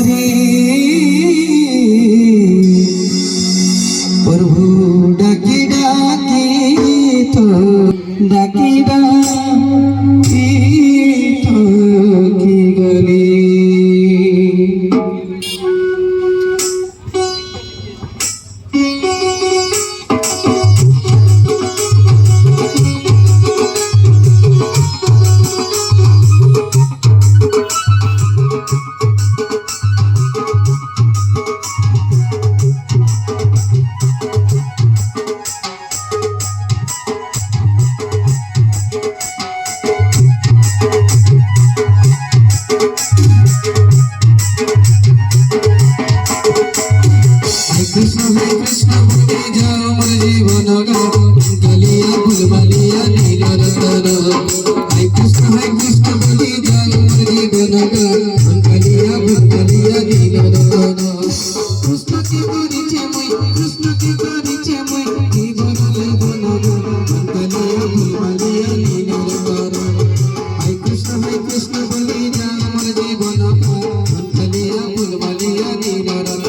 रे प्रभु डाकी डाकी तो डाकी डाकी थकी गली कृष्ण बोले जाओ मोर जीवन गलिया फुलमालिया नील रतन हाय कृष्ण बोले जाओ मोर जीवन गलिया फुलमालिया नील रतन कृष्ण के परिचे मुई जीवन लेबन गलिया फुलमालिया नील रतन हाय कृष्ण बोले जाओ मोर जीवन गलिया फुलमालिया नील रतन